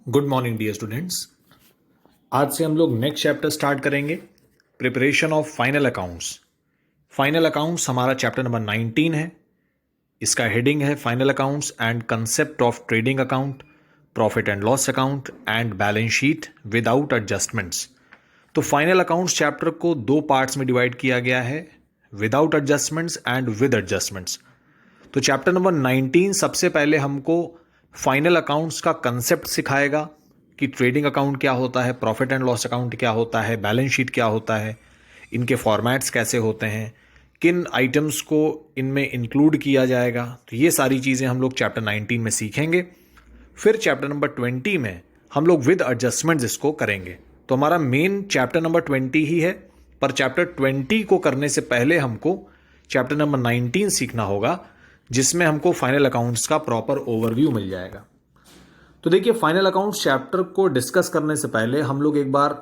Good morning dear students. आज से हम लोग नेक्स्ट चैप्टर स्टार्ट करेंगे, preparation of final accounts. Final accounts हमारा चैप्टर नंबर 19 है। इसका हेडिंग है final accounts and concept of trading account, profit and loss account and balance sheet without adjustments. तो फाइनल अकाउंट्स चैप्टर को दो parts में divide किया गया है, without adjustments and with adjustments. तो चैप्टर नंबर 19 सबसे पहले हमको फाइनल अकाउंट्स का कंसेप्ट सिखाएगा कि ट्रेडिंग अकाउंट क्या होता है, प्रॉफिट एंड लॉस अकाउंट क्या होता है, बैलेंस शीट क्या होता है, इनके फॉर्मेट्स कैसे होते हैं, किन आइटम्स को इनमें इंक्लूड किया जाएगा। तो ये सारी चीज़ें हम लोग चैप्टर 19 में सीखेंगे। फिर चैप्टर नंबर 20 में हम लोग विद एडजस्टमेंट्स इसको करेंगे। तो हमारा मेन चैप्टर नंबर 20 ही है, पर चैप्टर 20 को करने से पहले हमको चैप्टर नंबर 19 सीखना होगा, जिसमें हमको फाइनल अकाउंट्स का प्रॉपर ओवरव्यू मिल जाएगा। तो देखिए, फाइनल अकाउंट्स चैप्टर को डिस्कस करने से पहले हम लोग एक बार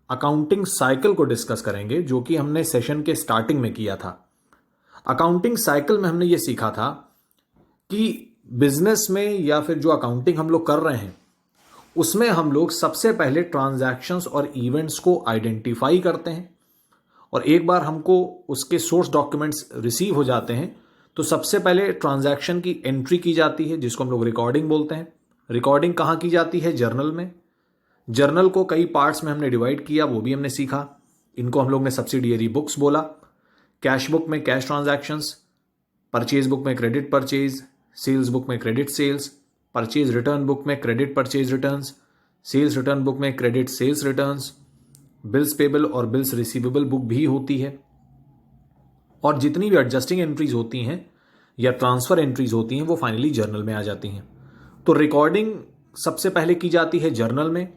अकाउंटिंग साइकिल को डिस्कस करेंगे, जो कि हमने सेशन के स्टार्टिंग में किया था। अकाउंटिंग साइकिल में हमने ये सीखा था कि बिजनेस में या फिर जो अकाउंटिंग हम लोग कर रहे हैं उसमें हम लोग सबसे पहले ट्रांजैक्शंस और इवेंट्स को आइडेंटिफाई करते हैं, और एक बार हमको उसके सोर्स डॉक्यूमेंट्स रिसीव हो जाते हैं तो सबसे पहले ट्रांजैक्शन की एंट्री की जाती है, जिसको हम लोग रिकॉर्डिंग बोलते हैं। रिकॉर्डिंग कहाँ की जाती है? जर्नल में। जर्नल को कई पार्ट्स में हमने डिवाइड किया, वो भी हमने सीखा। इनको हम लोग ने सब्सिडियरी बुक्स बोला। कैश बुक में कैश ट्रांजैक्शंस, परचेज बुक में क्रेडिट परचेज, सेल्स बुक में credit sales, purchase return book में credit purchase returns, sales return book में credit sales returns, bills payable और बिल्स रिसीवेबल बुक भी होती है। और जितनी भी एडजस्टिंग एंट्रीज होती हैं या ट्रांसफर एंट्रीज होती हैं वो फाइनली जर्नल में आ जाती हैं। तो रिकॉर्डिंग सबसे पहले की जाती है जर्नल में।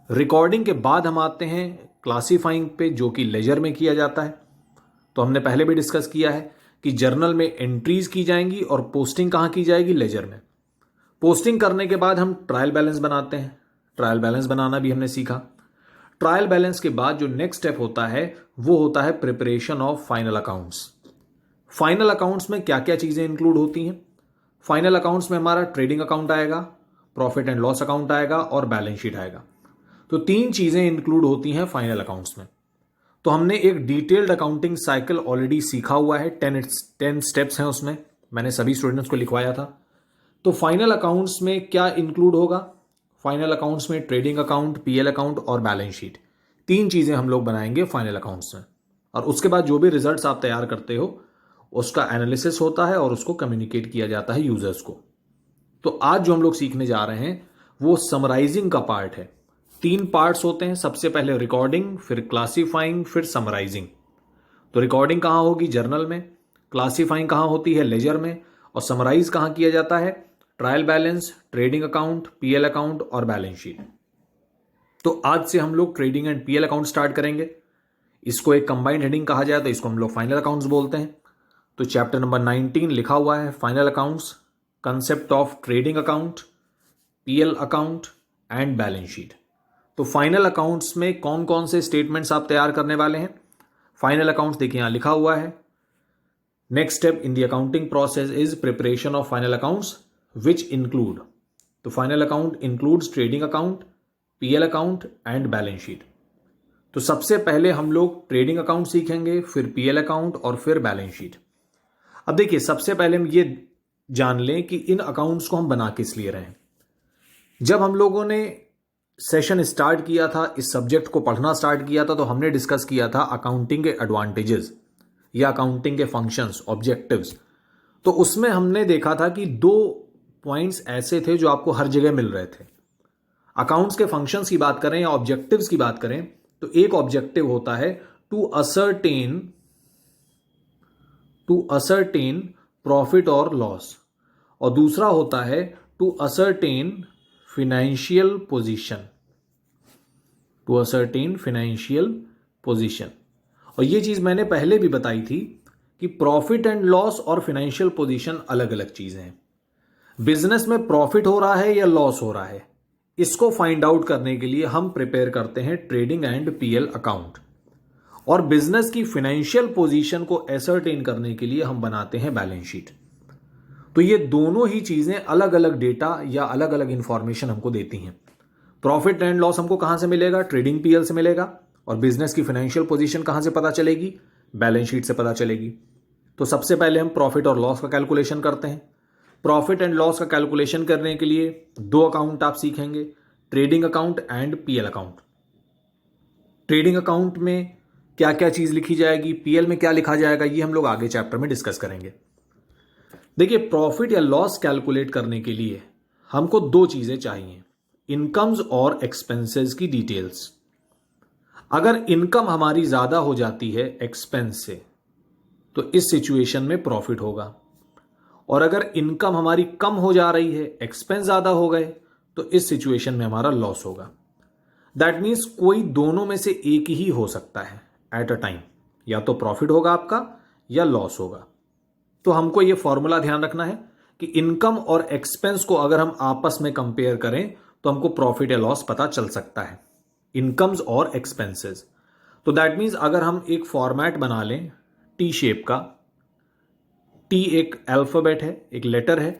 रिकॉर्डिंग के बाद हम आते हैं क्लासीफाइंग पे, जो कि लेजर में किया जाता है। तो हमने पहले भी डिस्कस किया है कि जर्नल में एंट्रीज की जाएंगी और पोस्टिंग कहाँ की जाएगी? लेजर में। पोस्टिंग करने के बाद हम ट्रायल बैलेंस बनाते हैं। ट्रायल बैलेंस बनाना भी हमने सीखा। ट्रायल बैलेंस के बाद जो नेक्स्ट स्टेप होता है वो होता है preparation of final accounts. Final accounts में क्या क्या चीजें इंक्लूड होती हैं? फाइनल अकाउंट्स में हमारा ट्रेडिंग अकाउंट आएगा, प्रॉफिट एंड लॉस अकाउंट आएगा और बैलेंस शीट आएगा। तो तीन चीजें इंक्लूड होती हैं फाइनल अकाउंट्स में। तो हमने एक डिटेल्ड अकाउंटिंग साइकिल ऑलरेडी सीखा हुआ है, 10 स्टेप्स हैं उसमें, मैंने सभी स्टूडेंट्स को लिखवाया था। तो फाइनल अकाउंट्स में क्या इंक्लूड होगा? फाइनल अकाउंट्स में ट्रेडिंग अकाउंट, पीएल अकाउंट और बैलेंस शीट, तीन चीजें हम लोग बनाएंगे फाइनल अकाउंट्स में। और उसके बाद जो भी रिजल्ट्स आप तैयार करते हो उसका एनालिसिस होता है और उसको कम्युनिकेट किया जाता है यूजर्स को। तो आज जो हम लोग सीखने जा रहे हैं वो समराइजिंग का पार्ट है। तीन पार्ट्स होते हैं, सबसे पहले रिकॉर्डिंग, फिर क्लासीफाइंग, फिर समराइजिंग। तो रिकॉर्डिंग कहाँ होगी? जर्नल में। क्लासीफाइंग कहाँ होती है? लेजर में। और समराइज कहाँ किया जाता है? Trial balance, trading account, PL account और बैलेंस शीट। तो आज से हम लोग trading and PL account start करेंगे। इसको एक कंबाइंड हेडिंग कहा जाए तो इसको हम लोग फाइनल अकाउंट्स बोलते हैं। तो चैप्टर नंबर 19 लिखा हुआ है final accounts, concept of trading account, PL account and balance sheet. तो फाइनल अकाउंट्स में कौन कौन से स्टेटमेंट्स आप तैयार करने वाले हैं? फाइनल अकाउंट्स देखिए यहां लिखा हुआ है, next step in the accounting process is preparation of final accounts which include. तो final account includes trading account, PL account and balance sheet. तो सबसे पहले हम लोग ट्रेडिंग अकाउंट सीखेंगे, फिर पीएल अकाउंट और फिर बैलेंस शीट। अब देखिए, सबसे पहले हम ये जान लें कि इन अकाउंट्स को हम बना किस लिए रहे हैं। जब हम लोगों ने सेशन स्टार्ट किया था, इस सब्जेक्ट को पढ़ना स्टार्ट किया था, तो हमने डिस्कस किया था अकाउंटिंग के एडवांटेजेस या अकाउंटिंग के फंक्शंस, ऑब्जेक्टिव्स। तो उसमें हमने देखा था कि दो पॉइंट्स ऐसे थे जो आपको हर जगह मिल रहे थे। अकाउंट्स के फंक्शंस की बात करें या ऑब्जेक्टिव्स की बात करें तो एक ऑब्जेक्टिव होता है टू असरटेन प्रॉफिट और लॉस, और दूसरा होता है टू असरटेन फाइनेंशियल पोजीशन। और ये चीज मैंने पहले भी बताई थी कि प्रॉफिट एंड लॉस और फाइनेंशियल पोजीशन अलग अलग चीजें हैं। बिजनेस में प्रॉफिट हो रहा है या लॉस हो रहा है, इसको फाइंड आउट करने के लिए हम प्रिपेयर करते हैं ट्रेडिंग एंड पीएल अकाउंट, और बिजनेस की फाइनेंशियल पोजीशन को एसरटेन करने के लिए हम बनाते हैं बैलेंस शीट। तो ये दोनों ही चीजें अलग अलग डेटा या अलग अलग इंफॉर्मेशन हमको देती हैं। प्रॉफिट एंड लॉस हमको कहां से मिलेगा? ट्रेडिंग पीएल से मिलेगा। और बिजनेस की फाइनेंशियल पोजीशन कहां से पता चलेगी? बैलेंस शीट से पता चलेगी। तो सबसे पहले हम प्रॉफिट और लॉस का कैलकुलेशन करते हैं। प्रॉफिट एंड लॉस का कैलकुलेशन करने के लिए दो अकाउंट आप सीखेंगे, trading account and PL account. Trading account में क्या क्या चीज लिखी जाएगी, पीएल में क्या लिखा जाएगा, ये हम लोग आगे चैप्टर में डिस्कस करेंगे। देखिए, प्रॉफिट या लॉस कैलकुलेट करने के लिए हमको दो चीजें चाहिए, इनकम्स और एक्सपेंसेस की डिटेल्स। अगर इनकम हमारी ज्यादा हो जाती है एक्सपेंस से तो इस सिचुएशन में प्रॉफिट होगा, और अगर इनकम हमारी कम हो जा रही है, एक्सपेंस ज्यादा हो गए, तो इस सिचुएशन में हमारा लॉस होगा। दैट मीन्स कोई दोनों में से एक ही हो सकता है एट अ टाइम, या तो प्रॉफिट होगा आपका या लॉस होगा। तो हमको यह फॉर्मूला ध्यान रखना है कि इनकम और एक्सपेंस को अगर हम आपस में कंपेयर करें तो हमको प्रॉफिट या लॉस पता चल सकता है, इनकम्स और एक्सपेंसेस। तो दैट मीन्स अगर हम एक फॉर्मेट बना लें टी शेप का, टी एक अल्फाबेट है, एक लेटर है।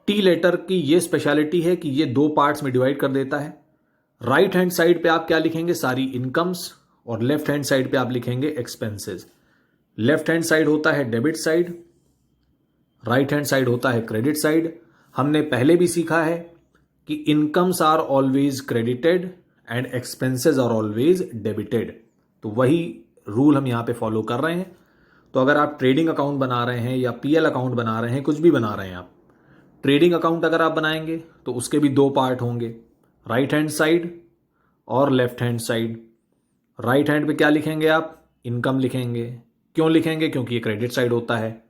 टी लेटर की ये स्पेशलिटी है कि ये दो पार्ट्स में डिवाइड कर देता है। राइट हैंड साइड पे आप क्या लिखेंगे? सारी इनकम्स, और लेफ्ट हैंड साइड पे आप लिखेंगे एक्सपेंसेस। लेफ्ट हैंड साइड होता है debit side, right hand side होता है क्रेडिट साइड। हमने पहले भी सीखा है कि incomes are always credited and expenses are always debited. तो वही रूल हम यहां पे फॉलो कर रहे हैं। तो अगर आप ट्रेडिंग अकाउंट बना रहे हैं या पीएल अकाउंट बना रहे हैं, कुछ भी बना रहे हैं आप, ट्रेडिंग अकाउंट अगर आप बनाएंगे तो उसके भी दो पार्ट होंगे, राइट हैंड साइड और left hand side. Right hand पे क्या लिखेंगे आप? इनकम लिखेंगे। क्यों लिखेंगे? क्योंकि ये क्रेडिट साइड होता है।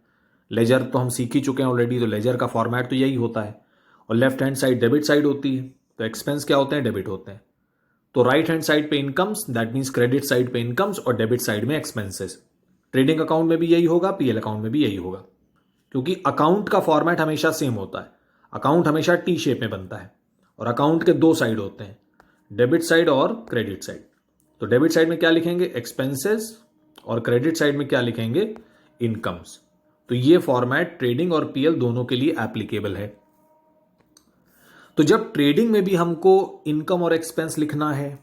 लेजर तो हम सीख ही चुके हैं ऑलरेडी, तो लेजर का फॉर्मेट तो यही होता है। और left hand side debit side होती है, तो एक्सपेंस क्या होते हैं? डेबिट होते हैं। तो राइट हैंड साइड पे incomes, that means credit side पे इनकम्स, और डेबिट साइड में एक्सपेंसेस। ट्रेडिंग अकाउंट में भी यही होगा, पीएल अकाउंट में भी यही होगा, क्योंकि अकाउंट का फॉर्मेट हमेशा सेम होता है। अकाउंट हमेशा टी शेप में बनता है, और अकाउंट के दो साइड होते हैं, डेबिट साइड और क्रेडिट साइड। तो डेबिट साइड में क्या लिखेंगे? एक्सपेंसेस, और क्रेडिट साइड में क्या लिखेंगे? इनकम्स। तो ये फॉर्मेट ट्रेडिंग और पीएल दोनों के लिए एप्लीकेबल है। तो जब ट्रेडिंग में भी हमको इनकम और एक्सपेंस लिखना है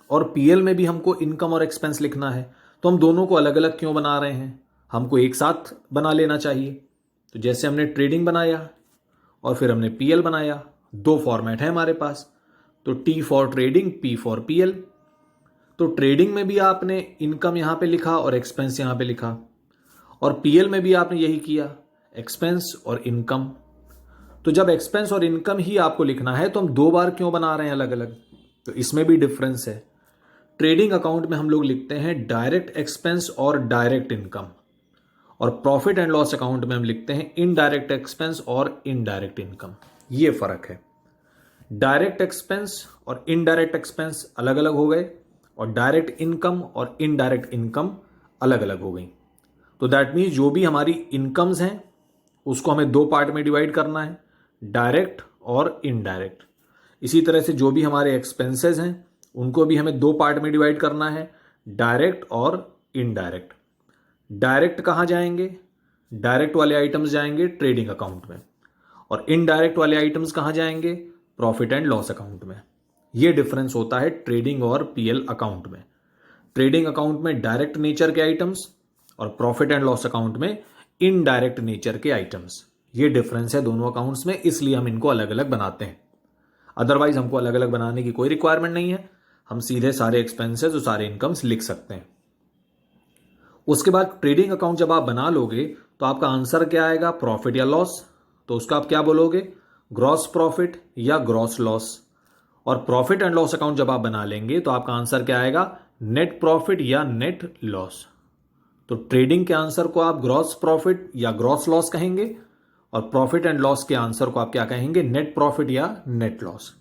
और पीएल में भी हमको इनकम और एक्सपेंस लिखना है, तो हम दोनों को अलग अलग क्यों बना रहे हैं? हमको एक साथ बना लेना चाहिए। तो जैसे हमने ट्रेडिंग बनाया और फिर हमने पीएल बनाया, दो फॉर्मेट है हमारे पास। तो T for trading, P for PL. तो ट्रेडिंग में भी आपने इनकम यहां पे लिखा और एक्सपेंस यहां पे लिखा, और पीएल में भी आपने यही किया, एक्सपेंस और इनकम। तो जब एक्सपेंस और इनकम ही आपको लिखना है तो हम दो बार क्यों बना रहे हैं अलग अलग? तो इसमें भी डिफरेंस है। ट्रेडिंग अकाउंट में हम लोग लिखते हैं डायरेक्ट एक्सपेंस और डायरेक्ट इनकम, और प्रॉफिट एंड लॉस अकाउंट में हम लिखते हैं इनडायरेक्ट एक्सपेंस और इनडायरेक्ट इनकम। ये फर्क है। डायरेक्ट एक्सपेंस और इनडायरेक्ट एक्सपेंस अलग अलग हो गए, और डायरेक्ट इनकम और इनडायरेक्ट इनकम अलग अलग हो गई। तो दैट मीन्स जो भी हमारी इनकम्स हैं उसको हमें दो पार्ट में डिवाइड करना है, डायरेक्ट और इनडायरेक्ट। इसी तरह से जो भी हमारे एक्सपेंसेस हैं उनको भी हमें दो पार्ट में डिवाइड करना है, डायरेक्ट और इनडायरेक्ट। डायरेक्ट कहाँ जाएंगे? डायरेक्ट वाले आइटम्स जाएंगे ट्रेडिंग अकाउंट में, और इनडायरेक्ट वाले आइटम्स कहाँ जाएंगे? प्रॉफिट एंड लॉस अकाउंट में। यह डिफरेंस होता है ट्रेडिंग और पीएल अकाउंट में। ट्रेडिंग अकाउंट में डायरेक्ट नेचर के आइटम्स, और प्रॉफिट एंड लॉस अकाउंट में इनडायरेक्ट नेचर के आइटम्स। ये डिफरेंस है दोनों अकाउंट्स में, इसलिए हम इनको अलग अलग बनाते हैं। अदरवाइज हमको अलग अलग बनाने की कोई रिक्वायरमेंट नहीं है, हम सीधे सारे एक्सपेंसेस और सारे इनकम्स लिख सकते हैं। उसके बाद ट्रेडिंग अकाउंट जब आप बना लोगे तो आपका आंसर क्या आएगा? प्रॉफिट या लॉस। तो उसका आप क्या बोलोगे? ग्रॉस प्रॉफिट या ग्रॉस लॉस। और प्रॉफिट एंड लॉस अकाउंट जब आप बना लेंगे तो आपका आंसर क्या आएगा? नेट प्रॉफिट या नेट लॉस। तो ट्रेडिंग के आंसर को आप ग्रॉस प्रॉफिट या ग्रॉस लॉस कहेंगे, और प्रॉफिट एंड लॉस के आंसर को आप क्या कहेंगे? नेट प्रॉफिट या नेट लॉस।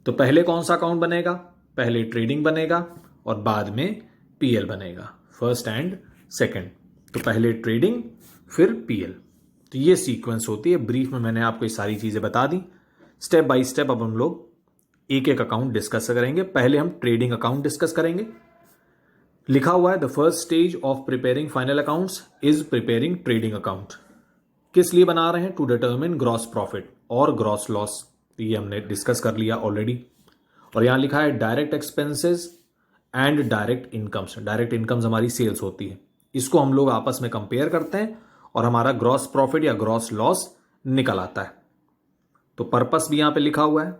तो पहले कौन सा अकाउंट बनेगा? पहले ट्रेडिंग बनेगा और बाद में पीएल बनेगा, फर्स्ट एंड सेकंड। तो पहले ट्रेडिंग फिर पीएल। तो ये सीक्वेंस होती है। ब्रीफ में मैंने आपको ये सारी चीजें बता दी। स्टेप बाय स्टेप अब हम लोग एक एक अकाउंट डिस्कस करेंगे। पहले हम ट्रेडिंग अकाउंट डिस्कस करेंगे। लिखा हुआ है the first stage of preparing final accounts is preparing trading account. किस लिए बना रहे हैं? टू डिटरमिन ग्रॉस प्रॉफिट और ग्रॉस लॉस। तो ये हमने डिस्कस कर लिया ऑलरेडी। और यहाँ लिखा है direct expenses and direct incomes. Direct incomes हमारी सेल्स होती है, इसको हम लोग आपस में कंपेयर करते हैं और हमारा ग्रॉस प्रॉफिट या ग्रॉस लॉस निकल आता है। तो पर्पस भी यहां पे लिखा हुआ है,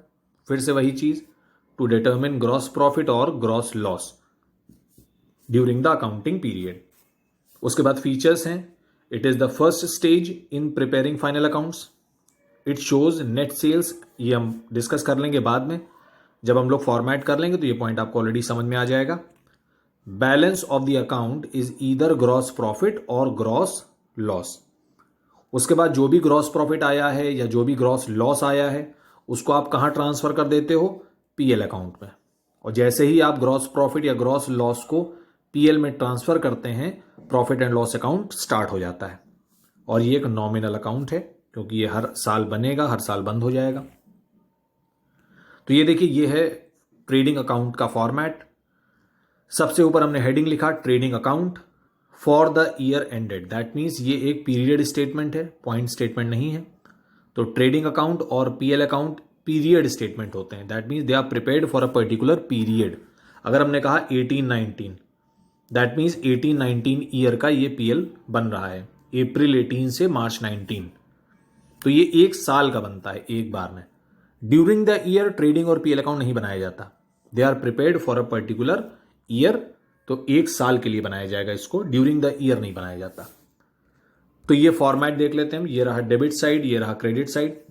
फिर से वही चीज, टू डिटरमिन ग्रॉस प्रॉफिट और gross loss during the accounting period. उसके बाद फीचर्स हैं, it is the first stage in preparing final accounts, it shows net sales. ये हम डिस्कस कर लेंगे बाद में, जब हम लोग फॉर्मेट कर लेंगे तो ये पॉइंट आपको ऑलरेडी समझ में आ जाएगा। Balance of the account is either gross profit और ग्रॉस लॉस। उसके बाद जो भी ग्रॉस प्रॉफिट आया है या जो भी ग्रॉस लॉस आया है उसको आप कहां ट्रांसफर कर देते हो, पीएल अकाउंट में। और जैसे ही आप ग्रॉस प्रॉफिट या ग्रॉस लॉस को पीएल में ट्रांसफर करते हैं, profit and loss account start हो जाता है। और ये एक नॉमिनल अकाउंट है क्योंकि ये हर साल बनेगा, हर साल बंद हो जाएगा। तो ये देखिए, ये है ट्रेडिंग अकाउंट का फॉर्मेट। सबसे ऊपर हमने हेडिंग लिखा trading account for the year ended. That means ये एक पीरियड स्टेटमेंट है, पॉइंट स्टेटमेंट नहीं है। तो ट्रेडिंग अकाउंट और पीएल अकाउंट पीरियड स्टेटमेंट होते हैं। That means they are prepared for a particular period. अगर हमने कहा 18-19, दैट मीन्स 18-19 ईयर का ये पीएल बन रहा है, अप्रैल 18 से मार्च 19। तो ये एक साल का बनता है एक बार में। ड्यूरिंग द ईयर ट्रेडिंग और पीएल अकाउंट नहीं बनाया जाता, they are prepared for a particular year. तो एक साल के लिए बनाया जाएगा इसको, ड्यूरिंग द ईयर नहीं बनाया जाता। तो ये फॉर्मेट देख लेते हैं। ये रहा डेबिट साइड, ये रहा क्रेडिट साइड।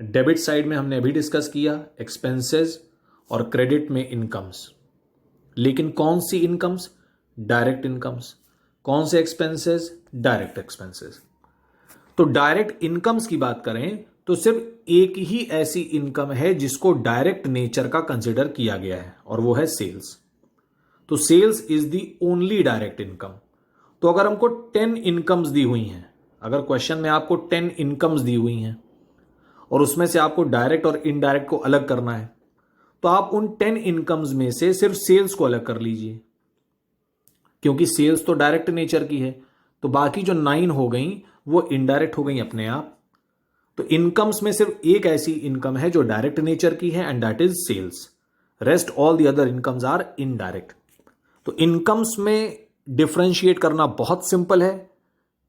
डेबिट साइड में हमने अभी डिस्कस किया एक्सपेंसेस और क्रेडिट में इनकम्स। लेकिन कौन सी इनकम्स? Direct incomes. कौन से एक्सपेंसेस? Direct expenses. तो डायरेक्ट इनकम्स की बात करें तो सिर्फ एक ही ऐसी इनकम है जिसको डायरेक्ट नेचर का कंसिडर किया गया है, और वो है सेल्स। तो sales is the only direct income. तो अगर हमको 10 इनकम्स दी हुई हैं, अगर क्वेश्चन में आपको 10 इनकम्स दी हुई हैं और उसमें से आपको डायरेक्ट और इनडायरेक्ट को अलग करना है, तो आप उन 10 इनकम्स में से सिर्फ सेल्स को अलग कर लीजिए, क्योंकि सेल्स तो डायरेक्ट नेचर की है। तो बाकी जो 9 हो गई वो इनडायरेक्ट हो गई अपने आप। तो इनकम्स में सिर्फ एक ऐसी इनकम है जो डायरेक्ट नेचर की है, and that is sales. Rest all the other incomes are indirect. तो इनकम्स में डिफरेंशिएट करना बहुत सिंपल है,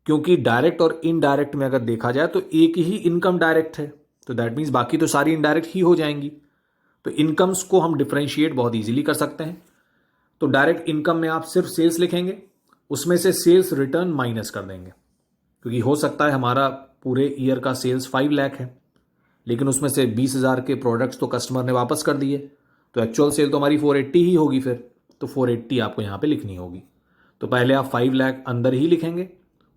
क्योंकि डायरेक्ट और इनडायरेक्ट में अगर देखा जाए तो एक ही इनकम डायरेक्ट है, तो दैट मीन्स बाकी तो सारी इनडायरेक्ट ही हो जाएंगी। तो इनकम्स को हम डिफरेंशिएट बहुत इजीली कर सकते हैं। तो डायरेक्ट इनकम में आप सिर्फ सेल्स लिखेंगे, उसमें से सेल्स रिटर्न माइनस कर देंगे, क्योंकि हो सकता है हमारा पूरे ईयर का सेल्स 5 लाख है, लेकिन उसमें से 20,000 के प्रोडक्ट्स तो कस्टमर ने वापस कर दिए, तो एक्चुअल सेल तो हमारी 480 ही होगी फिर। तो 480 आपको यहाँ पे लिखनी होगी। तो पहले आप 5 लाख अंदर ही लिखेंगे,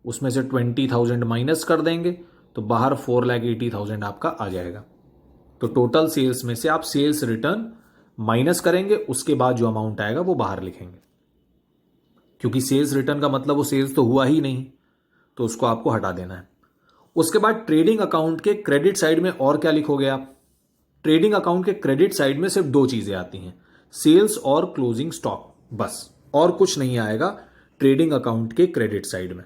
उसमें से 20,000 माइनस कर देंगे, तो बाहर 4,80,000 आपका आ जाएगा। तो टोटल सेल्स में से आप सेल्स रिटर्न माइनस करेंगे, उसके बाद जो अमाउंट आएगा वो बाहर लिखेंगे, क्योंकि सेल्स रिटर्न का मतलब वो सेल्स तो हुआ ही नहीं, तो उसको आपको हटा देना है। उसके बाद ट्रेडिंग अकाउंट के क्रेडिट साइड में और क्या लिखोगे आप? ट्रेडिंग अकाउंट के क्रेडिट साइड में सिर्फ 2 चीजें आती हैं, सेल्स और क्लोजिंग स्टॉक, बस, और कुछ नहीं आएगा ट्रेडिंग अकाउंट के क्रेडिट साइड में।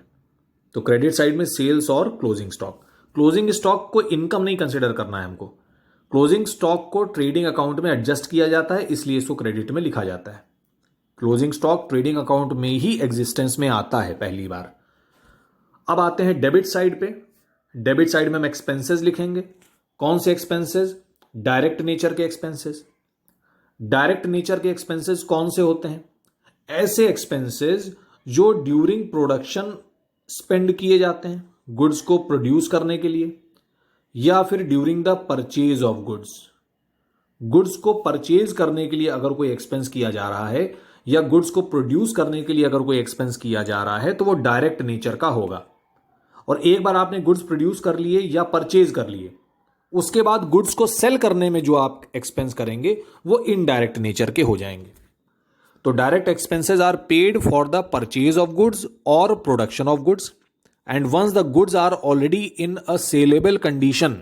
तो क्रेडिट साइड में सेल्स और क्लोजिंग स्टॉक। क्लोजिंग स्टॉक को इनकम नहीं कंसिडर करना है हमको। क्लोजिंग स्टॉक को ट्रेडिंग अकाउंट में एडजस्ट किया जाता है, इसलिए इसको क्रेडिट में लिखा जाता है। क्लोजिंग स्टॉक ट्रेडिंग अकाउंट में ही एग्जिस्टेंस में आता है पहली बार। अब आते हैं डेबिट साइड पे। डेबिट साइड में हम एक्सपेंसेस लिखेंगे। कौन से एक्सपेंसेस? डायरेक्ट नेचर के एक्सपेंसेस। डायरेक्ट नेचर के एक्सपेंसेस कौन से होते हैं? ऐसे एक्सपेंसेस जो ड्यूरिंग प्रोडक्शन स्पेंड किए जाते हैं, गुड्स को प्रोड्यूस करने के लिए, या फिर during the purchase of goods. Goods को परचेज करने के लिए अगर कोई एक्सपेंस किया जा रहा है, या गुड्स को प्रोड्यूस करने के लिए अगर कोई एक्सपेंस किया जा रहा है, तो वो डायरेक्ट नेचर का होगा। और एक बार आपने गुड्स प्रोड्यूस कर लिए या परचेज कर लिए, उसके बाद गुड्स को सेल करने में जो आप एक्सपेंस करेंगे वो इनडायरेक्ट नेचर के हो जाएंगे। तो direct expenses are paid for the purchase of goods और production of goods, and once the goods are already in a saleable condition,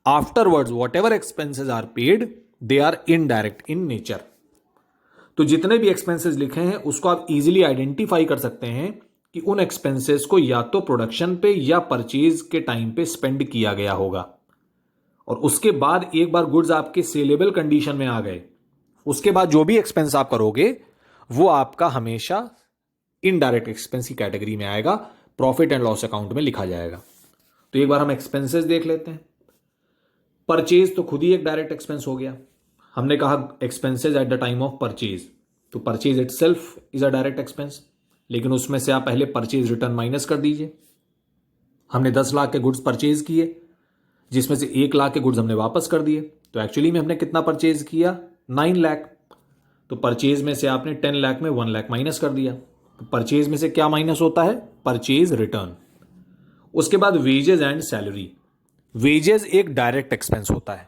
afterwards whatever expenses are paid, they are indirect in nature. तो जितने भी expenses लिखे हैं उसको आप easily identify कर सकते हैं कि उन एक्सपेंसेस को या तो प्रोडक्शन पे या परचेज के टाइम पे स्पेंड किया गया होगा, और उसके बाद एक बार गुड्स आपके सेलेबल कंडीशन में आ गए, उसके बाद जो भी एक्सपेंस आप करोगे वो आपका हमेशा इनडायरेक्ट एक्सपेंस की कैटेगरी में आएगा, प्रॉफिट एंड लॉस अकाउंट में लिखा जाएगा। तो एक बार हम एक्सपेंसेस देख लेते हैं। परचेज तो खुद ही एक डायरेक्ट एक्सपेंस हो गया। हमने कहा expenses at the time of purchase, तो purchase itself is a direct expense, लेकिन उसमें से आप पहले परचेज रिटर्न माइनस कर दीजिए। हमने 10 लाख के गुड्स परचेज किए, जिसमें से 1 लाख के गुड्स हमने वापस कर दिए, तो एक्चुअली में हमने कितना परचेज किया, 9 लाख। तो परचेज में से आपने 10 लाख में 1 लाख माइनस कर दिया। तो परचेज में से क्या माइनस होता है, परचेज रिटर्न। उसके बाद वेजेस एंड सैलरी। वेजेस एक डायरेक्ट एक्सपेंस होता है,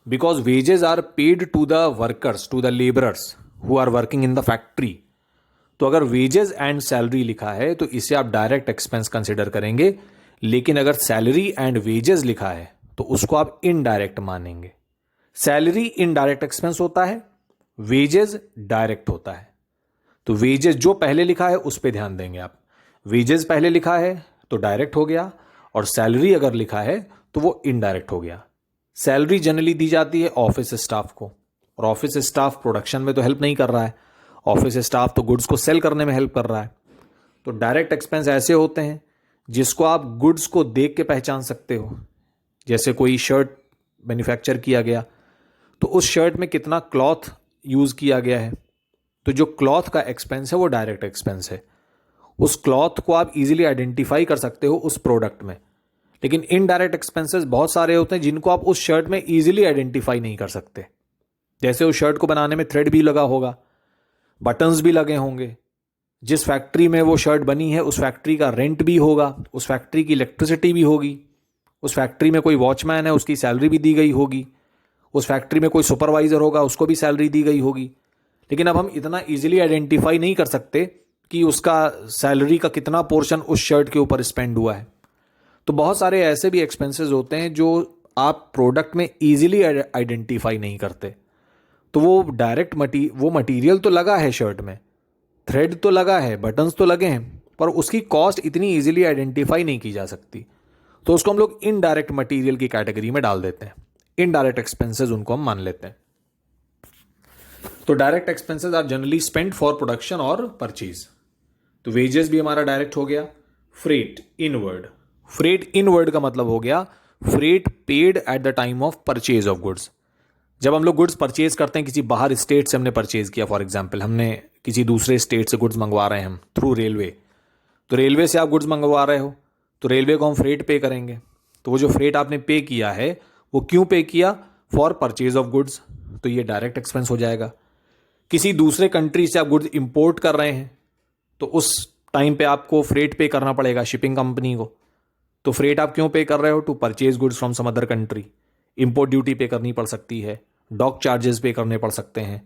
because wages are paid to the workers, to the labourers who are working in the factory. तो अगर वेजेस एंड सैलरी लिखा है तो इसे आप डायरेक्ट एक्सपेंस कंसिडर करेंगे, लेकिन अगर सैलरी एंड वेजेस लिखा है तो उसको आप इनडायरेक्ट मानेंगे। सैलरी इनडायरेक्ट एक्सपेंस होता है, वेजेस डायरेक्ट होता है। तो वेजेस जो पहले लिखा है उस पर ध्यान देंगे आप। वेजेस पहले लिखा है तो डायरेक्ट हो गया, और सैलरी अगर लिखा है तो वो इनडायरेक्ट हो गया। सैलरी जनरली दी जाती है ऑफिस स्टाफ को, और ऑफिस स्टाफ प्रोडक्शन में तो हेल्प नहीं कर रहा है, ऑफिस स्टाफ तो गुड्स को सेल करने में हेल्प कर रहा है। तो डायरेक्ट एक्सपेंस ऐसे होते हैं जिसको आप गुड्स को देख के पहचान सकते हो। जैसे कोई शर्ट मैन्युफैक्चर किया गया तो उस शर्ट में कितना क्लॉथ यूज किया गया है, तो जो क्लॉथ का एक्सपेंस है वो डायरेक्ट एक्सपेंस है। उस क्लॉथ को आप इजीली आइडेंटिफाई कर सकते हो उस प्रोडक्ट में। लेकिन इनडायरेक्ट एक्सपेंसेस बहुत सारे होते हैं जिनको आप उस शर्ट में इजीली आइडेंटिफाई नहीं कर सकते। जैसे उस शर्ट को बनाने में थ्रेड भी लगा होगा, बटन्स भी लगे होंगे, जिस फैक्ट्री में वो शर्ट बनी है उस फैक्ट्री का रेंट भी होगा, उस फैक्ट्री की इलेक्ट्रिसिटी भी होगी, उस फैक्ट्री में कोई वॉचमैन है उसकी सैलरी भी दी गई होगी, उस फैक्ट्री में कोई सुपरवाइजर होगा उसको भी सैलरी दी गई होगी। लेकिन अब हम इतना इजीली आइडेंटिफाई नहीं कर सकते कि उसका सैलरी का कितना पोर्शन उस शर्ट के ऊपर स्पेंड हुआ है। तो बहुत सारे ऐसे भी एक्सपेंसेस होते हैं जो आप प्रोडक्ट में इजीली आइडेंटिफाई नहीं करते। तो वो डायरेक्ट वो मटेरियल तो लगा है शर्ट में, थ्रेड तो लगा है, बटन्स तो लगे हैं, पर उसकी कॉस्ट इतनी इजीली आइडेंटिफाई नहीं की जा सकती। तो उसको हम लोग इनडायरेक्ट मटेरियल की कैटेगरी में डाल देते हैं, इनडायरेक्ट एक्सपेंसेस उनको हम मान लेते हैं। तो direct expenses are generally spend for production और परचेज। तो वेजेस भी हमारा डायरेक्ट हो गया। फ्रेट इनवर्ड, फ्रेट इनवर्ड का मतलब हो गया freight paid at the time of purchase of goods. जब हम लोग गुड्स परचेज करते हैं, किसी बाहर स्टेट से हमने परचेज किया, फॉर एग्जांपल हमने किसी दूसरे स्टेट से गुड्स मंगवा रहे हैं हम थ्रू रेलवे, तो रेलवे से आप गुड्स मंगवा रहे हो तो रेलवे को हम फ्रेट पे करेंगे। तो वो जो फ्रेट आपने पे किया है वो क्यों पे किया, फॉर परचेज ऑफ गुड्स, तो ये डायरेक्ट एक्सपेंस हो जाएगा। किसी दूसरे कंट्री से आप गुड्स इंपोर्ट कर रहे हैं तो उस टाइम पे आपको फ्रेट पे करना पड़ेगा शिपिंग कंपनी को। तो फ्रेट आप क्यों पे कर रहे हो, to purchase goods from some other country. Import duty pay करनी पड़ सकती है, डॉक चार्जेस पे करने पड़ सकते हैं।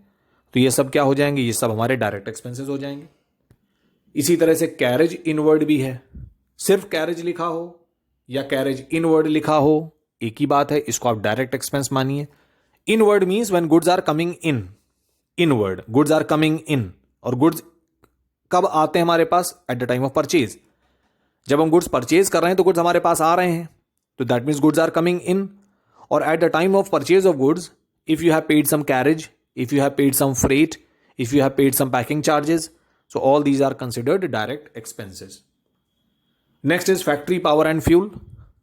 तो ये सब क्या हो जाएंगे, ये सब हमारे डायरेक्ट एक्सपेंसेस हो जाएंगे। इसी तरह से कैरेज इनवर्ड भी है। सिर्फ कैरेज लिखा हो या कैरेज इनवर्ड लिखा हो एक ही बात है, इसको आप डायरेक्ट एक्सपेंस मानिए। Inward means when goods are coming in, inward goods are coming in. और गुड्स कब आते हैं हमारे पास, at the time of purchase. जब हम गुड्स परचेज कर रहे हैं तो गुड्स हमारे पास आ रहे हैं, तो that means goods are coming in. और at the time of purchase of goods, if you have paid some carriage, if you have paid some freight, if you have paid some packing charges, so all these are considered direct expenses. Next is factory power and fuel.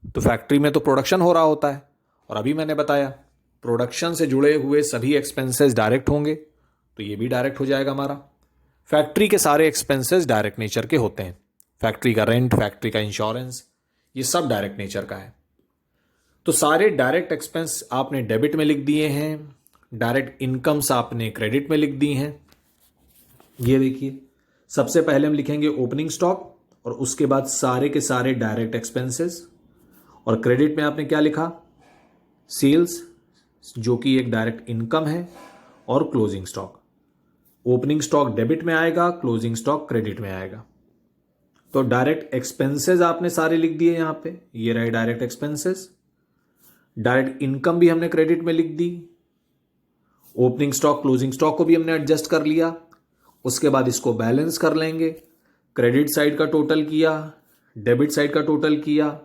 तो factory में तो production हो रहा होता है, और अभी मैंने बताया प्रोडक्शन से जुड़े हुए सभी एक्सपेंसेस डायरेक्ट होंगे, तो ये भी डायरेक्ट हो जाएगा हमारा। फैक्ट्री के सारे एक्सपेंसेस डायरेक्ट नेचर के होते हैं। फैक्ट्री का रेंट, फैक्ट्री का इंश्योरेंस, ये सब डायरेक्ट नेचर का है। तो सारे डायरेक्ट एक्सपेंस आपने डेबिट में लिख दिए हैं, डायरेक्ट इनकम्स आपने क्रेडिट में लिख दी हैं। ये देखिए, सबसे पहले हम लिखेंगे ओपनिंग स्टॉक, और उसके बाद सारे के सारे डायरेक्ट एक्सपेंसेस। और क्रेडिट में आपने क्या लिखा, सेल्स, जो कि एक डायरेक्ट इनकम है, और closing stock. Opening stock debit में आएगा, क्लोजिंग स्टॉक क्रेडिट में आएगा। तो डायरेक्ट एक्सपेंसेस आपने सारे लिख दिए यहां पे, ये रहे डायरेक्ट एक्सपेंसेस। डायरेक्ट इनकम भी हमने क्रेडिट में लिख दी, ओपनिंग स्टॉक क्लोजिंग स्टॉक को भी हमने एडजस्ट कर लिया। उसके बाद इसको बैलेंस कर लेंगे, क्रेडिट साइड का टोटल किया, डेबिट साइड का टोटल किया।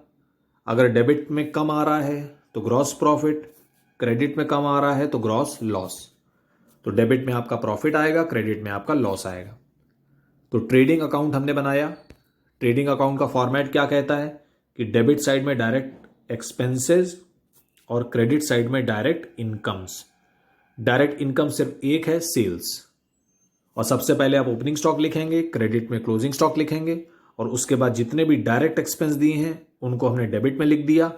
अगर डेबिट में कम आ रहा है तो ग्रॉस प्रॉफिट, क्रेडिट में कम आ रहा है तो ग्रॉस लॉस। तो डेबिट में आपका प्रॉफिट आएगा, क्रेडिट में आपका लॉस आएगा। तो ट्रेडिंग अकाउंट हमने बनाया। ट्रेडिंग अकाउंट का फॉर्मेट क्या कहता है कि डेबिट साइड में डायरेक्ट एक्सपेंसेस और क्रेडिट साइड में डायरेक्ट इनकम्स। डायरेक्ट इनकम सिर्फ एक है, सेल्स। और सबसे पहले आप ओपनिंग स्टॉक लिखेंगे, क्रेडिट में क्लोजिंग स्टॉक लिखेंगे, और उसके बाद जितने भी डायरेक्ट एक्सपेंस दिए हैं उनको हमने डेबिट में लिख दिया।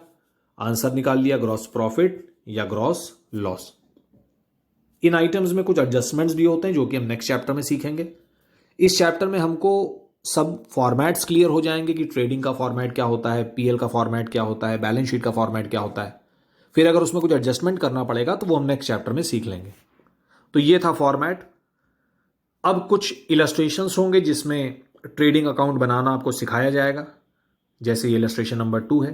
आंसर निकाल लिया ग्रॉस प्रॉफिट या ग्रॉस लॉस। इन आइटम्स में कुछ एडजस्टमेंट्स भी होते हैं जो कि हम नेक्स्ट चैप्टर में सीखेंगे। इस चैप्टर में हमको सब फॉर्मेट्स क्लियर हो जाएंगे कि ट्रेडिंग का फॉर्मेट क्या होता है, पीएल का फॉर्मेट क्या होता है, बैलेंस शीट का फॉर्मेट क्या होता है। फिर अगर उसमें कुछ एडजस्टमेंट करना पड़ेगा तो वो हम नेक्स्ट चैप्टर में सीख लेंगे। तो ये था फॉर्मेट। अब कुछ इलस्ट्रेशंस होंगे जिसमें ट्रेडिंग अकाउंट बनाना आपको सिखाया जाएगा। जैसे ये इलस्ट्रेशन नंबर 2 है।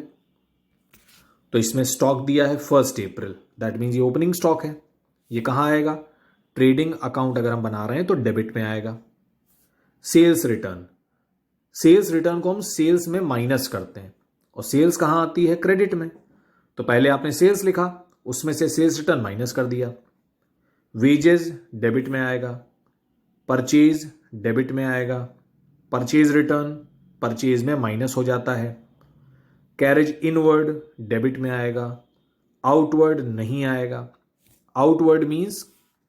तो इसमें स्टॉक दिया है 1 अप्रैल, दैट मीन्स ये ओपनिंग स्टॉक है। ये कहाँ आएगा? ट्रेडिंग अकाउंट अगर हम बना रहे हैं तो डेबिट में आएगा। सेल्स रिटर्न, सेल्स रिटर्न को हम सेल्स में माइनस करते हैं, और सेल्स कहाँ आती है? क्रेडिट में। तो पहले आपने सेल्स लिखा, उसमें से सेल्स रिटर्न माइनस कर दिया। वेजेस डेबिट में आएगा, परचेज डेबिट में आएगा, परचेज रिटर्न परचेज में माइनस हो जाता है। कैरेज इनवर्ड डेबिट में आएगा, आउटवर्ड नहीं आएगा। Outward means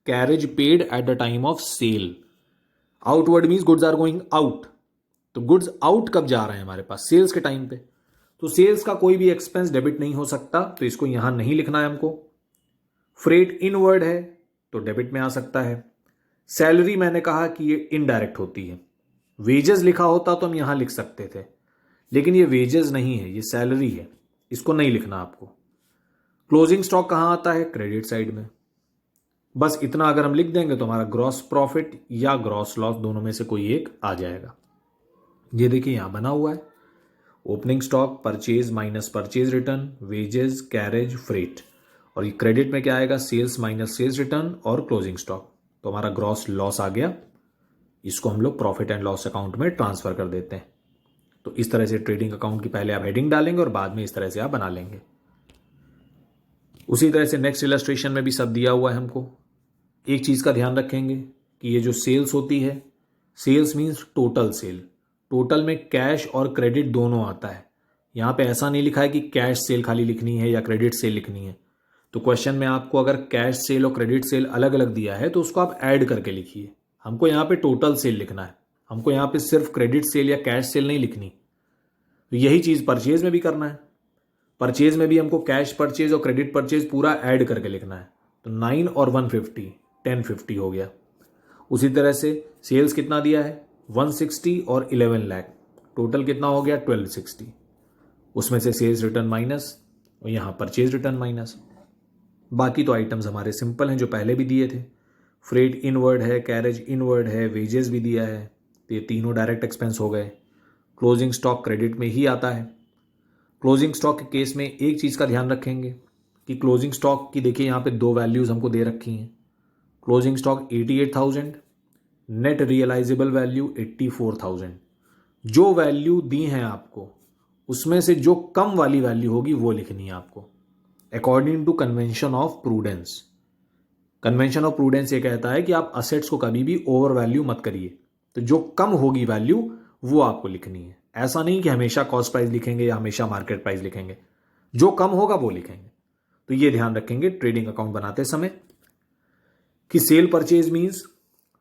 carriage paid at the time of sale. Outward means goods are going out. तो गुड्स आउट कब जा रहे हैं हमारे पास? सेल्स के टाइम पे। तो सेल्स का कोई भी एक्सपेंस डेबिट नहीं हो सकता, तो इसको यहां नहीं लिखना है हमको। फ्रेट इनवर्ड है तो डेबिट में आ सकता है। सैलरी मैंने कहा कि ये इनडायरेक्ट होती है। वेजेस लिखा होता तो हम यहां लिख सकते थे, लेकिन ये वेजेस नहीं है, ये सैलरी है, इसको नहीं लिखना आपको। क्लोजिंग स्टॉक कहां आता है? क्रेडिट साइड में। बस इतना अगर हम लिख देंगे तो हमारा ग्रॉस प्रॉफिट या ग्रॉस लॉस दोनों में से कोई एक आ जाएगा। ये देखिए यहां बना हुआ है, opening stock, purchase minus purchase return, wages, carriage, freight. और ये क्रेडिट में क्या आएगा? सेल्स माइनस सेल्स रिटर्न और क्लोजिंग स्टॉक। तो हमारा ग्रॉस लॉस आ गया। इसको हम लोग प्रॉफिट एंड लॉस अकाउंट में ट्रांसफर कर देते हैं। तो इस तरह से ट्रेडिंग अकाउंट की पहले आप हेडिंग डालेंगे और बाद में इस तरह से आप बना लेंगे। उसी तरह से नेक्स्ट इलस्ट्रेशन में भी सब दिया हुआ है हमको। एक चीज का ध्यान रखेंगे कि ये जो सेल्स होती है, sales means total sale. Total में कैश और क्रेडिट दोनों आता है। यहां पे ऐसा नहीं लिखा है कि कैश सेल खाली लिखनी है या क्रेडिट सेल लिखनी है। तो क्वेश्चन में आपको अगर कैश सेल और क्रेडिट सेल अलग अलग दिया है तो उसको आप ऐड करके लिखिए। हमको यहाँ पे टोटल सेल लिखना है, हमको यहाँ पे सिर्फ क्रेडिट सेल या कैश सेल नहीं लिखनी। तो यही चीज परचेज में भी करना है। परचेज में भी हमको कैश परचेज और क्रेडिट परचेज पूरा ऐड करके लिखना है। तो 9 और 150 1050 हो गया। उसी तरह से सेल्स कितना दिया है? 160 और 11 लाख, टोटल कितना हो गया? 1260। उसमें से सेल्स रिटर्न माइनस और यहां परचेज रिटर्न माइनस। बाकी तो आइटम्स हमारे सिंपल हैं जो पहले भी दिए थे। फ्रेट इनवर्ड है, कैरेज इनवर्ड है, वेजेस भी दिया है, तो ये तीनों डायरेक्ट एक्सपेंस हो गए। क्लोजिंग स्टॉक क्रेडिट में ही आता है। क्लोजिंग स्टॉक के केस में एक चीज़ का ध्यान रखेंगे कि क्लोजिंग स्टॉक की देखिए यहाँ पे 2 वैल्यूज़ हमको दे रखी हैं। Closing stock 88,000, net realisable value 84,000। जो वैल्यू दी हैं आपको उसमें से जो कम वाली वैल्यू होगी वो लिखनी है आपको, according to convention of prudence. Convention of prudence ये कहता है कि आप असेट्स को कभी भी ओवर वैल्यू मत करिए। तो जो कम होगी वैल्यू वो आपको लिखनी है। ऐसा नहीं कि हमेशा कॉस्ट प्राइस लिखेंगे या हमेशा मार्केट प्राइस लिखेंगे, जो कम होगा वो लिखेंगे। तो ये ध्यान रखेंगे ट्रेडिंग अकाउंट बनाते समय कि cell purchase means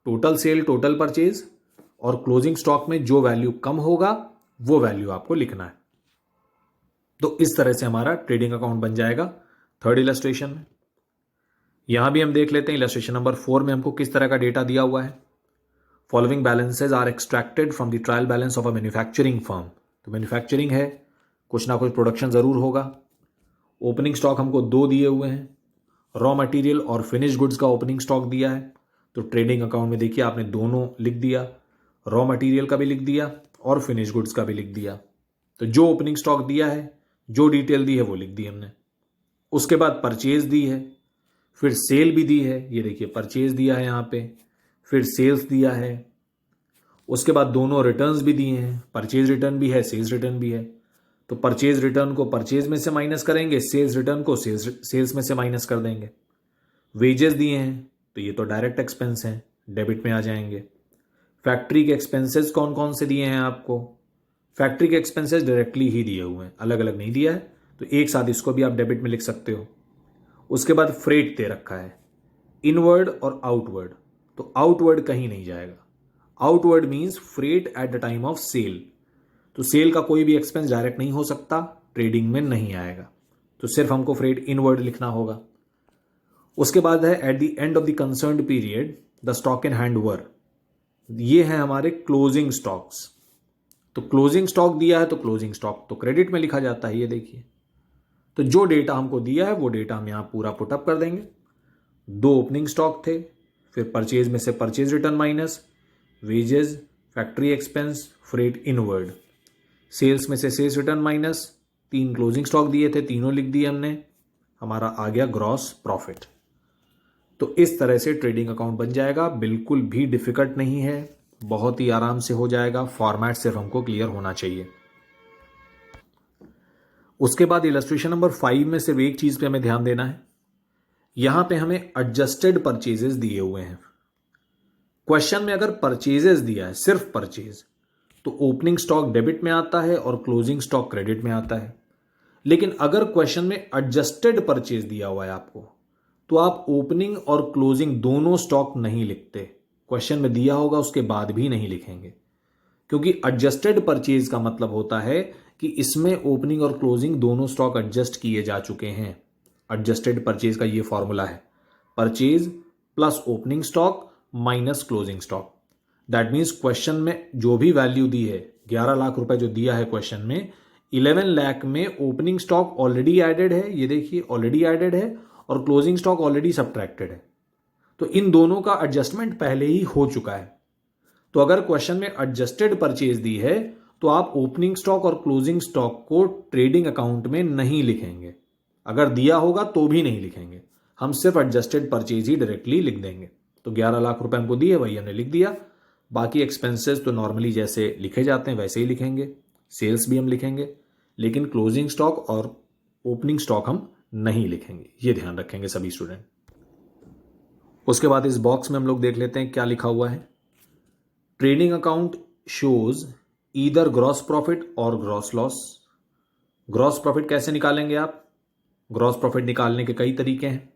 total sale total purchase, और क्लोजिंग स्टॉक में जो वैल्यू कम होगा वो वैल्यू आपको लिखना है। तो इस तरह से हमारा ट्रेडिंग अकाउंट बन जाएगा। थर्ड इलस्ट्रेशन में यहां भी हम देख लेते हैं इलस्ट्रेशन नंबर 4 में हमको किस तरह का डेटा दिया हुआ है। Following balances are extracted from the trial balance of a manufacturing firm. तो मैन्युफैक्चरिंग है, कुछ ना कुछ प्रोडक्शन जरूर होगा। ओपनिंग स्टॉक हमको 2 दिए हुए हैं, रॉ मटेरियल और फिनिश गुड्स का ओपनिंग स्टॉक दिया है। तो ट्रेडिंग अकाउंट में देखिए आपने दोनों लिख दिया, रॉ मटेरियल का भी लिख दिया और फिनिश गुड्स का भी लिख दिया। तो जो ओपनिंग स्टॉक दिया है, जो डिटेल दी है वो लिख दी हमने। उसके बाद परचेज दी है, फिर सेल भी दी है। ये देखिए परचेज दिया है यहाँ पे, फिर सेल्स दिया है। उसके बाद दोनों रिटर्न्स भी दिए हैं, परचेज रिटर्न भी है, सेल्स रिटर्न भी है। तो परचेज रिटर्न को परचेज में से माइनस करेंगे, सेल्स रिटर्न को सेल्स में से माइनस कर देंगे। वेजेस दिए हैं तो ये तो डायरेक्ट एक्सपेंस हैं, डेबिट में आ जाएंगे। फैक्ट्री के एक्सपेंसेस कौन कौन से दिए हैं आपको? फैक्ट्री के एक्सपेंसेस डायरेक्टली ही दिए हुए हैं, अलग अलग नहीं दिया है, तो एक साथ इसको भी आप डेबिट में लिख सकते हो। उसके बाद फ्रेट दे रखा है, इनवर्ड और आउटवर्ड, तो आउटवर्ड कहीं नहीं जाएगा। Outward means freight at the time of sale, तो सेल का कोई भी एक्सपेंस डायरेक्ट नहीं हो सकता, ट्रेडिंग में नहीं आएगा, तो सिर्फ हमको फ्रेट इनवर्ड लिखना होगा। उसके बाद है at the end of the concerned period the stock in hand were, ये है हमारे क्लोजिंग स्टॉक्स। तो क्लोजिंग स्टॉक दिया है तो क्लोजिंग स्टॉक तो क्रेडिट में लिखा जाता है, ये देखिए। तो जो डेटा हमको दिया है वो डेटा हम यहां पूरा पुटअप कर देंगे। 2 ओपनिंग स्टॉक थे, फिर परचेज में से purchase return minus, wages, factory expense, freight inward, sales में से sales return minus, 3 closing stock दिए थे, तीनों लिख दिए हमने, हमारा आ गया ग्रॉस प्रॉफिट। तो इस तरह से ट्रेडिंग अकाउंट बन जाएगा, बिल्कुल भी डिफिकल्ट नहीं है, बहुत ही आराम से हो जाएगा, फॉर्मेट सिर्फ हमको क्लियर होना चाहिए। उसके बाद इलस्ट्रेशन नंबर 5 में सिर्फ एक चीज पे हमें ध्यान देना है, यहां पे हमें एडजस्टेड परचेजेस दिए हुए हैं। क्वेश्चन में अगर परचेजेस दिया है, सिर्फ परचेज, तो ओपनिंग स्टॉक डेबिट में आता है और क्लोजिंग स्टॉक क्रेडिट में आता है। लेकिन अगर क्वेश्चन में एडजस्टेड परचेज दिया हुआ है आपको, तो आप ओपनिंग और क्लोजिंग दोनों स्टॉक नहीं लिखते, क्वेश्चन में दिया होगा उसके बाद भी नहीं लिखेंगे, क्योंकि एडजस्टेड परचेज का मतलब होता है कि इसमें ओपनिंग और क्लोजिंग दोनों स्टॉक एडजस्ट किए जा चुके हैं। एडजस्टेड परचेज का ये फॉर्मूला है, purchase plus opening stock minus closing stock. That means question में जो भी वैल्यू दी है, 11 लाख रुपए जो दिया है क्वेश्चन में, 11 लाख में ओपनिंग स्टॉक ऑलरेडी एडेड है, ये देखिए ऑलरेडी एडेड है, और क्लोजिंग स्टॉक ऑलरेडी सब्ट्रैक्टेड है। तो इन दोनों का एडजस्टमेंट पहले ही हो चुका है। तो अगर क्वेश्चन में एडजस्टेड परचेज दी है तो आप ओपनिंग स्टॉक और क्लोजिंग स्टॉक को ट्रेडिंग अकाउंट में नहीं लिखेंगे, अगर दिया होगा तो भी नहीं लिखेंगे, हम सिर्फ एडजस्टेड परचेज ही डायरेक्टली लिख देंगे। तो 11 लाख रुपए हमको दिए, वही हमने लिख दिया। बाकी एक्सपेंसेस तो नॉर्मली जैसे लिखे जाते हैं वैसे ही लिखेंगे, सेल्स भी हम लिखेंगे, लेकिन क्लोजिंग स्टॉक और ओपनिंग स्टॉक हम नहीं लिखेंगे, ये ध्यान रखेंगे सभी स्टूडेंट। उसके बाद इस बॉक्स में हम लोग देख लेते हैं क्या लिखा हुआ है। Trading account shows either gross profit और ग्रॉस लॉस। ग्रॉस प्रॉफिट कैसे निकालेंगे आप? ग्रॉस प्रॉफिट निकालने के कई तरीके हैं,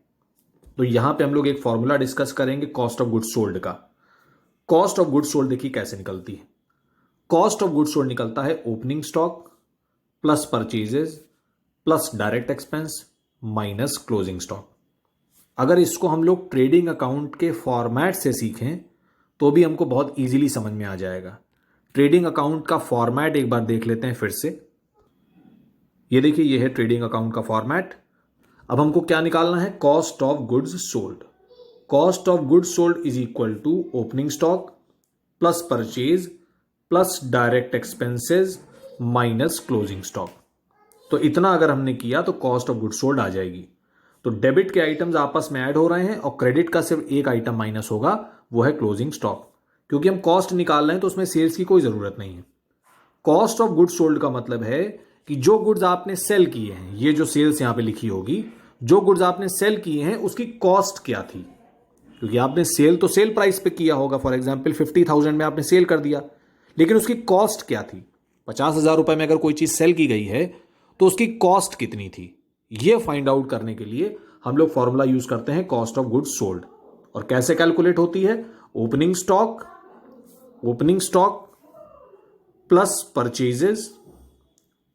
तो यहां पे हम लोग एक फॉर्मूला डिस्कस करेंगे कॉस्ट ऑफ गुड्स सोल्ड का। कॉस्ट ऑफ गुड्स सोल्ड देखिए कैसे निकलती है। कॉस्ट ऑफ गुड्स सोल्ड निकलता है opening stock plus purchases plus direct expense minus closing stock. अगर इसको हम लोग ट्रेडिंग अकाउंट के फॉर्मेट से सीखें तो भी हमको बहुत इजीली समझ में आ जाएगा। ट्रेडिंग अकाउंट का फॉर्मेट एक बार देख लेते हैं फिर से। ये देखिए, ये है ट्रेडिंग अकाउंट का फॉर्मेट। अब हमको क्या निकालना है? Cost of goods sold. Cost of goods sold is equal to opening stock plus purchase plus direct expenses minus closing stock. तो इतना अगर हमने किया तो कॉस्ट ऑफ गुड्स सोल्ड आ जाएगी। तो डेबिट के आइटम्स आपस में ऐड हो रहे हैं और क्रेडिट का सिर्फ एक आइटम माइनस होगा, वो है क्लोजिंग स्टॉक। क्योंकि हम कॉस्ट निकाल रहे हैं तो उसमें सेल्स की कोई जरूरत नहीं है। कॉस्ट ऑफ गुड्स सोल्ड का मतलब है कि जो गुड्स आपने सेल किए हैं, ये जो सेल्स यहां पे लिखी होगी, जो गुड्स आपने सेल किए हैं उसकी कॉस्ट क्या थी, क्योंकि आपने सेल तो सेल प्राइस पे किया होगा। फॉर एग्जाम्पल 50,000 में आपने सेल कर दिया, लेकिन उसकी कॉस्ट क्या थी? 50,000 रुपए में अगर कोई चीज सेल की गई है तो उसकी कॉस्ट कितनी थी, ये फाइंड आउट करने के लिए हम लोग फॉर्मूला यूज करते हैं कॉस्ट ऑफ गुड्स सोल्ड। और कैसे कैलकुलेट होती है? Opening stock plus purchases.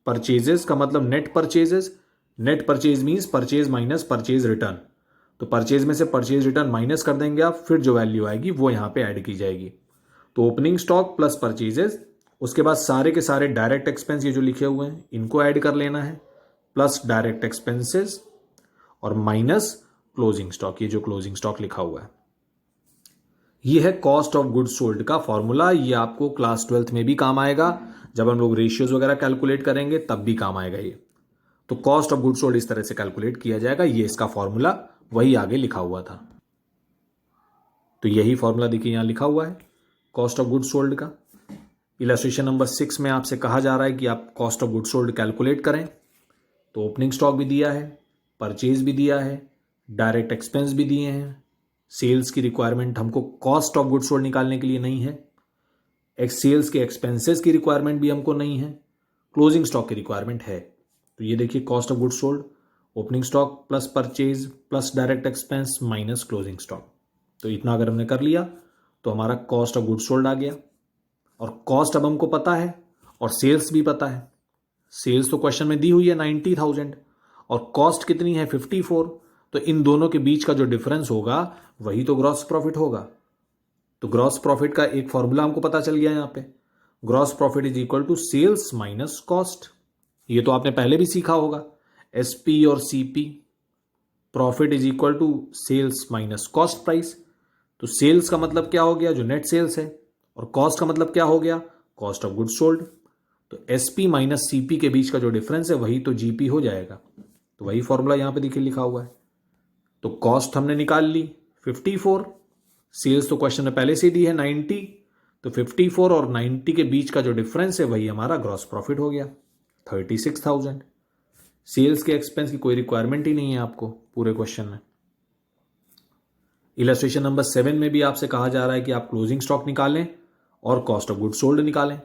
Purchases का मतलब net purchases. Net purchase means purchase minus purchase return. तो परचेज में से परचेज रिटर्न माइनस कर देंगे आप, फिर जो वैल्यू आएगी वो यहां पे ऐड की जाएगी। तो ओपनिंग स्टॉक प्लस परचेजेस, उसके बाद सारे के सारे डायरेक्ट एक्सपेंस ये जो लिखे हुए हैं इनको ऐड कर लेना है, प्लस डायरेक्ट एक्सपेंसेस और माइनस क्लोजिंग स्टॉक, ये जो क्लोजिंग स्टॉक लिखा हुआ है। ये है कॉस्ट ऑफ गुड्स सोल्ड का फॉर्मूला। ये आपको क्लास 12th में भी काम आएगा, जब हम लोग रेशियोज वगैरह कैलकुलेट करेंगे तब भी काम आएगा ये। तो कॉस्ट ऑफ गुड्स सोल्ड इस तरह से कैलकुलेट किया जाएगा, ये इसका फॉर्मूला वही आगे लिखा हुआ था। तो यही फॉर्मूला देखिए यहां लिखा हुआ है कॉस्ट ऑफ गुड्स सोल्ड का। इलस्ट्रेशन नंबर 6 में आपसे कहा जा रहा है कि आप cost of good sold calculate करें। तो ओपनिंग स्टॉक भी दिया है, परचेज भी दिया है, डायरेक्ट एक्सपेंस भी दिए हैं। सेल्स की रिक्वायरमेंट हमको कॉस्ट ऑफ गुड सोल्ड निकालने के लिए नहीं है, सेल्स के एक्सपेंसेस की रिक्वायरमेंट भी हमको नहीं है, क्लोजिंग स्टॉक की रिक्वायरमेंट है। तो ये देखिए cost of good sold, opening stock plus purchase plus direct expense minus closing stock. तो इतना अगर हमने कर लिया तो हमारा कॉस्ट ऑफ गुड सोल्ड आ गया। और कॉस्ट अब हमको पता है और सेल्स भी पता है। सेल्स तो क्वेश्चन में दी हुई है 90,000 और कॉस्ट कितनी है 54। तो इन दोनों के बीच का जो डिफरेंस होगा वही तो ग्रॉस प्रॉफिट होगा। तो ग्रॉस प्रॉफिट का एक फॉर्मूला हमको पता चल गया यहां पे, gross profit is equal to sales minus cost. ये तो आपने पहले भी सीखा होगा, एसपी और CP, profit is equal to sales minus cost price. तो सेल्स का मतलब क्या हो गया, जो नेट सेल्स है, और कॉस्ट का मतलब क्या हो गया, कॉस्ट ऑफ गुड्स सोल्ड। तो एसपी माइनस सीपी के बीच का जो डिफरेंस है वही तो जीपी हो जाएगा। तो वही फॉर्मूला यहां पे देखिए लिखा हुआ है। तो कॉस्ट हमने निकाल ली 54, सेल्स तो क्वेश्चन में पहले से दी है 90, तो 54 और 90 के बीच का जो डिफरेंस है वही हमारा ग्रॉस प्रॉफिट हो गया 36,000। सेल्स के एक्सपेंस की कोई रिक्वायरमेंट ही नहीं है आपको पूरे क्वेश्चन में। इलस्ट्रेशन नंबर 7 में भी आपसे कहा जा रहा है कि आप क्लोजिंग स्टॉक निकालें और कॉस्ट ऑफ गुड सोल्ड निकालें।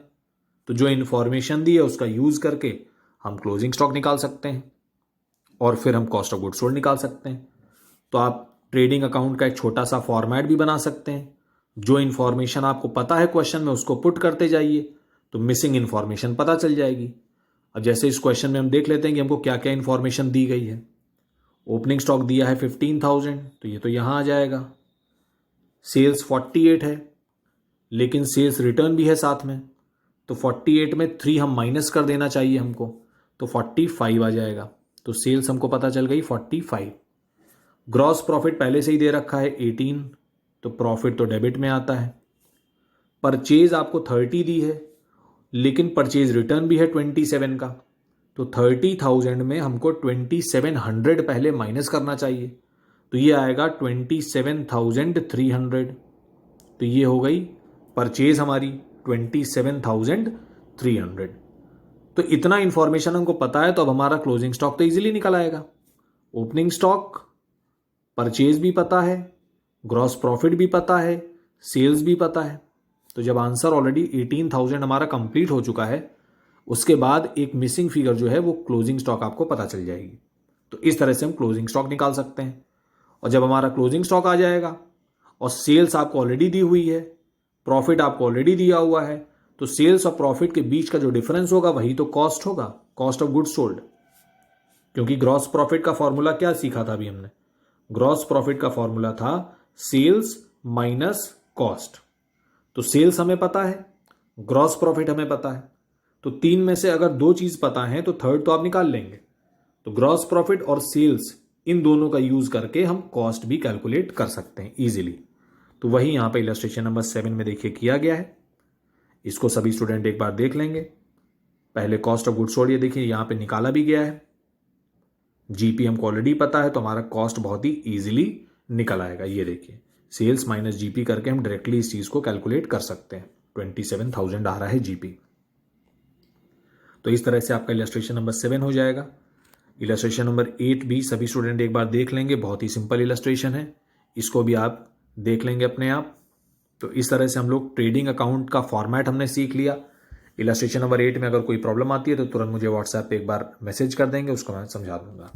तो जो इन्फॉर्मेशन दी है उसका यूज करके हम क्लोजिंग स्टॉक निकाल सकते हैं और फिर हम कॉस्ट ऑफ गुड सोल्ड निकाल सकते हैं। तो आप ट्रेडिंग अकाउंट का एक छोटा सा फॉर्मेट भी बना सकते हैं। जो इन्फॉर्मेशन आपको पता है क्वेश्चन में उसको पुट करते जाइए तो मिसिंग इन्फॉर्मेशन पता चल जाएगी। अब जैसे इस क्वेश्चन में हम देख लेते हैं कि हमको क्या क्या इन्फॉर्मेशन दी गई है। ओपनिंग स्टॉक दिया है 15,000, तो ये तो यहां आ जाएगा। सेल्स 48 है, लेकिन सेल्स रिटर्न भी है साथ में, तो 48 में 3 हम माइनस कर देना चाहिए हमको, तो 45 आ जाएगा। तो सेल्स हमको पता चल गई 45। ग्रॉस प्रॉफिट पहले से ही दे रखा है 18, तो प्रॉफिट तो डेबिट में आता है। परचेज आपको 30 दी है, लेकिन परचेज रिटर्न भी है 27 का, तो 30,000 में हमको 2700 पहले माइनस करना चाहिए, तो ये आएगा 27,300। तो ये हो गई परचेज हमारी 27,300। तो इतना इंफॉर्मेशन हमको पता है तो अब हमारा क्लोजिंग स्टॉक तो इजीली निकल आएगा। ओपनिंग स्टॉक, परचेज भी पता है, ग्रॉस प्रॉफिट भी पता है, सेल्स भी पता है। तो जब आंसर ऑलरेडी 18,000 हमारा कंप्लीट हो चुका है, उसके बाद एक मिसिंग फिगर जो है वो क्लोजिंग स्टॉक आपको पता चल जाएगी। तो इस तरह से हम क्लोजिंग स्टॉक निकाल सकते हैं। और जब हमारा क्लोजिंग स्टॉक आ जाएगा और सेल्स आपको ऑलरेडी दी हुई है, प्रॉफिट आपको ऑलरेडी दिया हुआ है, तो सेल्स और प्रॉफिट के बीच का जो डिफरेंस होगा वही तो कॉस्ट होगा, कॉस्ट ऑफ गुड्स सोल्ड। क्योंकि ग्रॉस प्रॉफिट का फॉर्मूला क्या सीखा था अभी हमने, ग्रॉस प्रॉफिट का फॉर्मूला था सेल्स माइनस कॉस्ट। तो सेल्स हमें पता है, ग्रॉस प्रॉफिट हमें पता है, तो तीन में से अगर दो चीज पता है तो थर्ड तो आप निकाल लेंगे। तो ग्रॉस प्रॉफिट और सेल्स इन दोनों का यूज करके हम कॉस्ट भी कैलकुलेट कर सकते हैं इजीली। तो वही यहां पे इलस्ट्रेशन नंबर 7 में देखिए किया गया है। इसको सभी स्टूडेंट एक बार देख लेंगे। पहले कॉस्ट ऑफ गुड्स सोल्ड ये देखिए यहां पे निकाला भी गया है। जीपी हमको ऑलरेडी पता है तो हमारा कॉस्ट बहुत ही इजीली निकल आएगा। ये देखिए सेल्स माइनस जीपी करके हम डायरेक्टली इस चीज को कैलकुलेट कर सकते हैं। 27,000 आ रहा है जीपी। तो इस तरह से आपका इलस्ट्रेशन नंबर 7 हो जाएगा। इलस्ट्रेशन नंबर 8 भी सभी स्टूडेंट एक बार देख लेंगे, बहुत ही सिंपल इलस्ट्रेशन है, इसको भी आप देख लेंगे अपने आप। तो इस तरह से हम लोग ट्रेडिंग अकाउंट का फॉर्मेट हमने सीख लिया। इलस्ट्रेशन नंबर 8 में अगर कोई प्रॉब्लम आती है तो तुरंत मुझे व्हाट्सएप पे एक बार मैसेज कर देंगे, उसको मैं समझा दूंगा।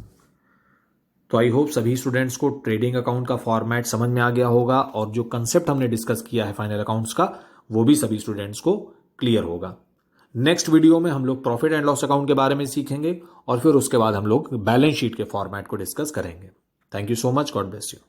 तो आई होप सभी स्टूडेंट्स को ट्रेडिंग अकाउंट का फॉर्मेट समझ में आ गया होगा और जो कंसेप्ट हमने डिस्कस किया है फाइनल अकाउंट्स का वो भी सभी स्टूडेंट्स को क्लियर होगा। नेक्स्ट वीडियो में हम लोग प्रॉफिट एंड लॉस अकाउंट के बारे में सीखेंगे और फिर उसके बाद हम लोग बैलेंस शीट के फॉर्मेट को डिस्कस करेंगे। Thank you so much, God bless you.